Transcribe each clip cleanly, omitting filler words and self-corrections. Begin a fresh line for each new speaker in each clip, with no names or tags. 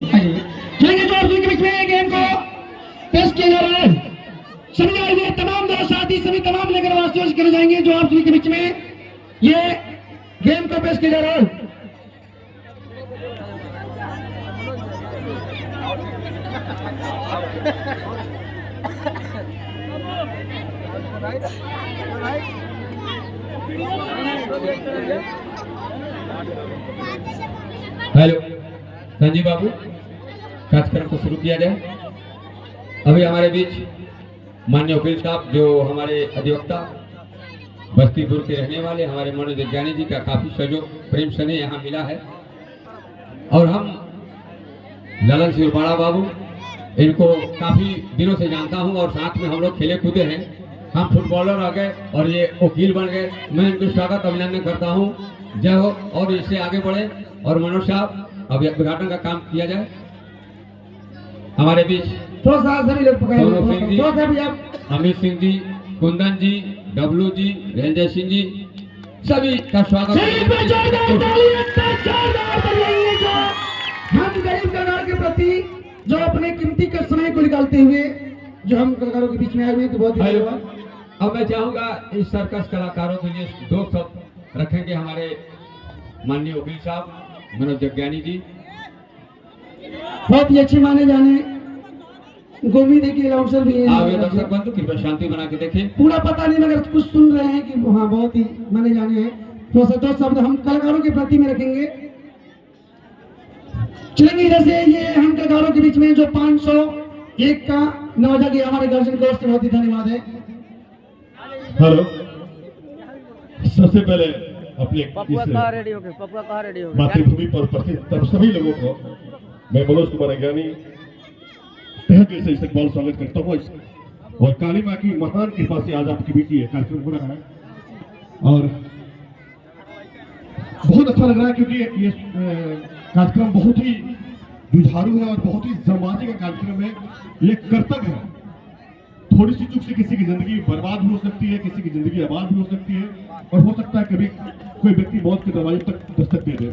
चलिए जो आप के बीच में गेम को पेश किया जा रहा है। सभी आइए तमाम दोस्त साथी सभी तमाम नगर वासियों से करे जाएंगे जो आप के बीच में ये गेम को पेश किया जा रहा है।
हेलो संजीव बाबू, कार्यक्रम को शुरू किया जाए। अभी हमारे बीच माननीय वकील साहब जो हमारे अधिवक्ता बस्तीपुर के रहने वाले हमारे मनोज विज्ञानी जी का काफी सहयोग प्रेम स्नेह यहाँ मिला है। और हम ललन सिंह उपाड़ा बाबू इनको काफी दिनों से जानता हूँ और साथ में हम लोग खेले कूदे हैं। हम फुटबॉलर आ गए और ये वकील बन गए। मैं इनको स्वागत अभिनंदन करता हूँ। जय हो और इससे आगे बढ़े। और मनोज साहब अब उद्घाटन का काम किया जाए। हमारे बीच
सभी लोग
अमित सिंह जी, कुंदन जी, डब्लू जी, रंजय सिंह जी, सभी का स्वागत।
हम गरीब कलाकार के प्रति जो अपने कीमती का समय को निकालते हुए जो हम कलाकारों के बीच में आए हुए तो बहुत धन्यवाद।
अब मैं चाहूंगा इस सर्कस कलाकारों के लिए दो शब्द रखेंगे हमारे माननीय वकील साहब मनोज विज्ञानी जी।
बहुत ही अच्छे माने जाने गोमी देखिए अवसर भी है।
आप ये दर्शक बंधु कृपया शांति बना के देखें।
पूरा पता नहीं मगर कुछ सुन रहे हैं कि हाँ बहुत ही माने जाने हैं। तो दो शब्द हम कलाकारों के प्रति में रखेंगे। चलेंगे जैसे ये हम कलाकारों के बीच में जो 501 का नवाजा के हमारे गर्जन कोर्स से बहुत ही धन्यवाद है।
हेलो, सबसे पहले अपने मातृभूमि पर उपस्थित सभी लोगों को मैं मनोज कुमार अज्ञानी तहे दिल से इस्तकबाल स्वागत करता हूँ। और काली माँ की महान कृपा से आज आपके बीच ये कार्यक्रम हो रहा है और बहुत अच्छा लग रहा है क्योंकि ये कार्यक्रम बहुत ही जुझारू है और बहुत ही सामाजिक कार्यक्रम है। ये कर्तव्य है। थोड़ी सी चूक से किसी की जिंदगी बर्बाद भी हो सकती है, किसी की जिंदगी आबाद भी हो सकती है और हो सकता है कभी कोई व्यक्ति मौत के दरवाजे तक दस्तक दे दे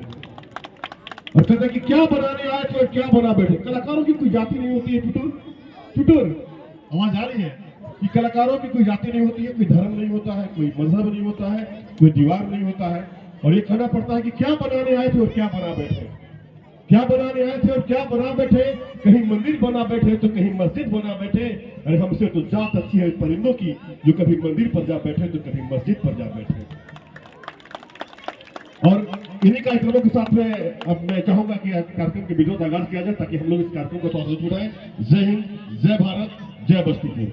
और कहते हैं कि क्या बनाने आए थे और क्या बना बैठे। कलाकारों की कोई जाति नहीं होती है। टुटुर आवाज आ रही है कि कलाकारों की कोई जाति नहीं होती है, कोई धर्म नहीं होता है, कोई मजहब नहीं होता है, कोई दीवार नहीं होता है। और ये कहना पड़ता है कि क्या बनाने आए थे और क्या बना बैठे, क्या बनाने आए थे और क्या बना बैठे। कहीं मंदिर बना बैठे तो कहीं मस्जिद बना बैठे। अरे हमसे तो जात अच्छी है परिंदों की जो कभी मंदिर पर जा बैठे तो कभी मस्जिद पर जा बैठे। और इन्हीं कार्यक्रमों के साथ में अब मैं चाहूंगा कि कार्यक्रम के विरोध आगाज किया जाए ताकि हम लोग इस कार्यक्रम को थोड़ा सा जुड़ाएं। जय हिंद, जय भारत, जय बस्तीपुर।